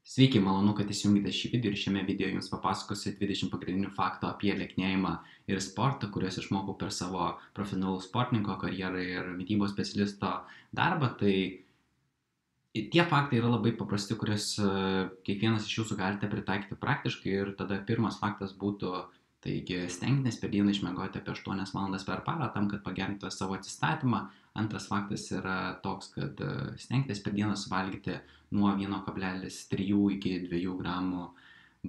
Sveiki, malonu, kad įsijungite šį video ir šiame video jums papasakosiu 20 pagrindinių faktų apie lieknėjimą ir sportą, kuriuos išmokau per savo profesionalaus sportininko karjerą ir mitybos specialisto darbą. Tai tie faktai yra labai paprasti, kuriuos kiekvienas iš jūsų galite pritaikyti praktiškai. Ir tada pirmas faktas būtų, taigi stenkitės per dieną išmiegoti apie 8 valandas per parą tam, kad pagerintų savo atsistatymą. Antras faktas yra toks, kad stenkitės per dieną suvalgyti nuo 1,3 iki 2 gramų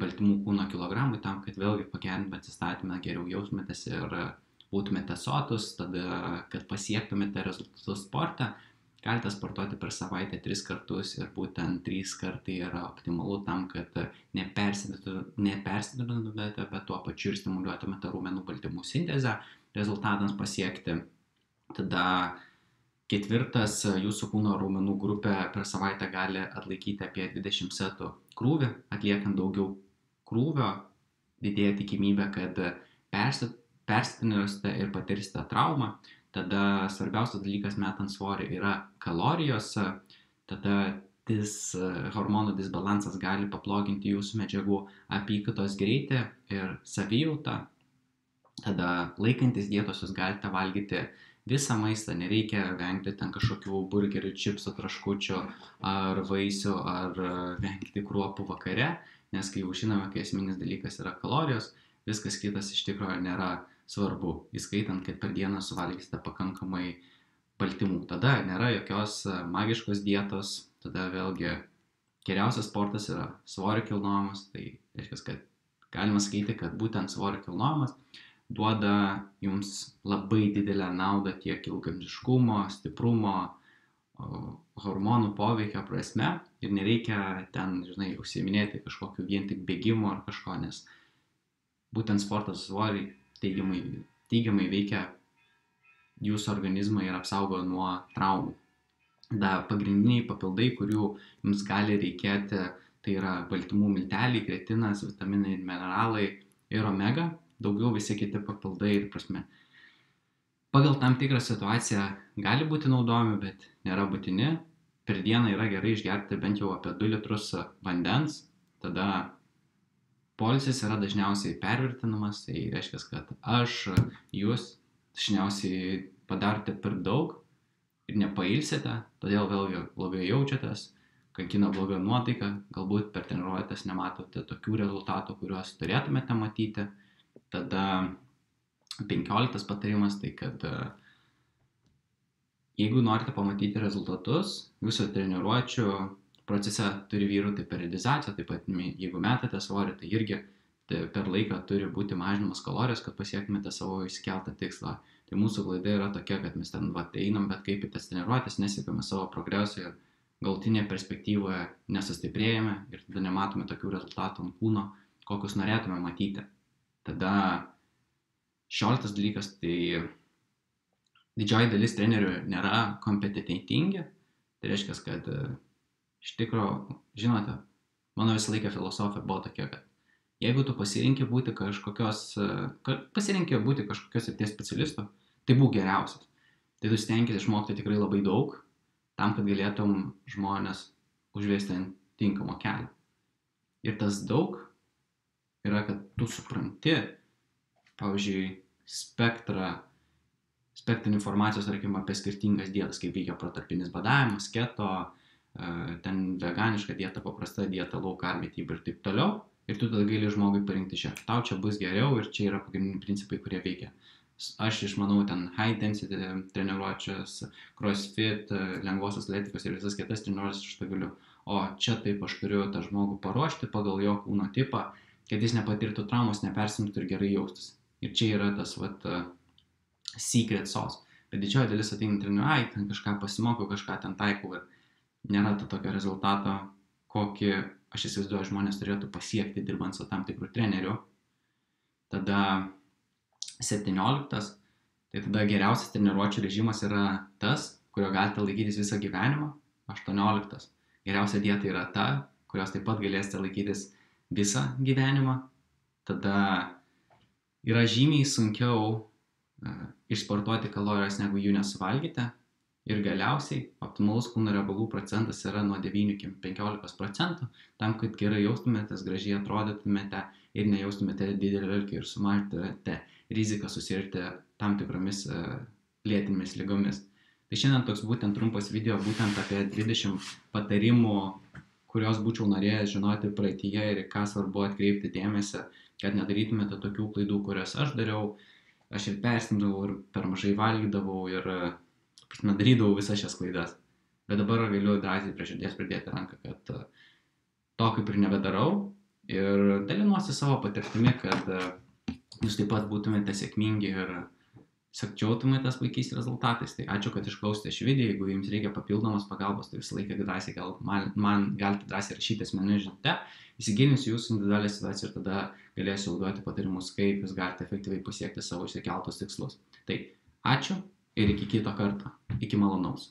baltymų kūno kilogramui tam, kad vėlgi pagerintumėte atsistatymą, geriau jaustumėtės ir būtumėte sotus. Tada, kad pasiektumėte rezultatus sporte, galite sportuoti per savaitę 3 kartus ir būtent 3 kartai yra optimalu tam, kad nepersidirbtumėte, bet tuo pačiu ir stimuliuotumėte raumenų baltymų sintezę rezultatams pasiekti. Tada ketvirtas, jūsų kūno raumenų grupė per savaitę gali atlaikyti apie 20 setų krūvį. Atliekant daugiau krūvio, didėja tikimybė, kad persitreniruosite ir patirsite traumą. Tada svarbiausias dalykas metant svorį yra kalorijos. Tada hormonų disbalansas gali paploginti jūsų medžiagų apykaitos greitį ir savijautą. Tada laikantis dietos jūs galite valgyti visą maistą, nereikia vengti ten kažkokių burgerių, čipsų, traškučių ar vaisių, ar vengti kruopų vakare, nes kai jau žinome, kai esminis dalykas yra kalorijos, viskas kitas iš tikrųjų nėra svarbu, įskaitant, kad per dieną suvalgysite pakankamai baltymų. Tada nėra jokios magiškos dietos, tada vėlgi geriausias sportas yra svorio kilnojimas, tai reiškia, kad galima sakyti, kad būtent svorio kilnojimas duoda jums labai didelę naudą tiek ilgaamžiškumo, stiprumo, hormonų poveikio prasme ir nereikia ten, užsiiminėti kažkokiu vien tik bėgimu ar kažko, nes būtent sportas svorį teigiamai veikia jūsų organizmą ir apsaugo nuo traumų. Pagrindiniai papildai, kurių jums gali reikėti, tai yra baltymų milteliai, kretinas, vitaminai ir mineralai ir omega. Daugiau visi kiti papildai ir prasme. Pagal tam tikrą situaciją gali būti naudojami, bet nėra būtini. Per dieną yra gerai išgerti bent jau apie 2 litrus vandens. Tada poilsis yra dažniausiai pervertinamas, tai reiškia, kad jūs dažniausiai padarote per daug ir nepailsite, todėl vėlgi blogai jaučiatės, kankina bloga nuotaika, galbūt per treniruotės nematote tokių rezultatų, kuriuos turėtumėte matyti. Tada 15 patarimas, tai kad jeigu norite pamatyti rezultatus, jūsų treniruočių procese turi vyrauti periodizacija, taip pat jeigu metate svorį, tai irgi per laiką turi būti mažinamas kalorijos, kad pasiektumėte savo išsikeltą tikslą. Tai mūsų klaida yra tokia, kad mes ten einam, bet kaip į tas treniruotės nesiekame savo progreso ir galutinėje perspektyvoje nesustiprėjame ir tada nematome tokių rezultatų ant kūno, kokius norėtume matyti. Tada 16 dalykas, tai didžioji dalis trenerių nėra kompetentingi. Tai reiškia, kad iš tikrųjų, žinote, mano visą laiką filosofija buvo tokia, kad jeigu tu pasirinki būti kažkokios srities specialistu, tai būk geriausias. Tai tu stenkis išmokti tikrai labai daug, tam, kad galėtum žmonės užvesti ant tinkamo kelio. Ir tas daug yra, kad tu supranti, pavyzdžiui, spektrinį informacijos, tarkim, apie skirtingas dietas, kaip veikia protarpinis badavimas, keto, ten veganiška dieta, paprasta dieta, low carb mityba ir taip toliau. Ir tu tada gali žmogui parinkti tau čia bus geriau ir čia yra pagrindiniai principai, kurie veikia. Aš išmanau ten high intensity treniruočias, crossfit, lengvosios atletikos ir visas kitas treniruočias aš tai galiu. O čia taip aš turiu tą žmogų paruošti pagal jo kūno tipą, kad jis nepatirtų traumos, nepersimtų ir gerai jaustus. Ir čia yra tas secret sauce. Bet didžioji dalis ateina treniruoja, ten kažką pasimokau, kažką ten taikau ir nėra to tokio rezultato, kokį aš įsivaizduoju žmonės turėtų pasiekti dirbant su tam tikrų trenerių. Tada 17. Tai tada geriausias treniruočių režimas yra tas, kurio galite laikytis visą gyvenimą. 18. Geriausia dieta yra ta, kurios taip pat galėsite laikytis visą gyvenimą. Tada yra žymiai sunkiau išsportuoti kalorijas, negu jų nesuvalgyti. Ir galiausiai optimalus kūno riebalų procentas yra nuo 9 iki 15%, tam, kad gerai jaustumėtės, gražiai atrodytumėte ir nejaustumėte didelio alkio ir sumažintumėte riziką susirgti tam tikromis lėtinėmis lygomis. Tai šiandien toks būtent trumpas video būtent apie 20 patarimų, kuriuos būčiau norėjęs žinoti praeityje ir ką svarbu atkreipti dėmesį, kad nedarytumėte tokių klaidų, kurias aš dariau. Aš ir persindavau, ir per mažai valgydavau, ir darydavau visas šias klaidas. Bet dabar galiu drąsiai prie širdies pridėti ranką, kad to kaip ir nebedarau ir dalinuosi savo patirtimi, kad jūs taip pat būtumėte sėkmingi ir džiaugtumėtės puikiais rezultatais. Tai ačiū, kad išklausėte šį video. Jeigu jums reikia papildomos pagalbos, tai visą laiką drąsiai man galite drąsiai rašyti asmeninę žinutę. Įsigilinsiu jūsų individualią situaciją ir tada galėsiu duoti patarimus, kaip jūs galite efektyviai pasiekti savo išsikeltus tikslus. Tai ačiū ir iki kito karto. Iki malonaus.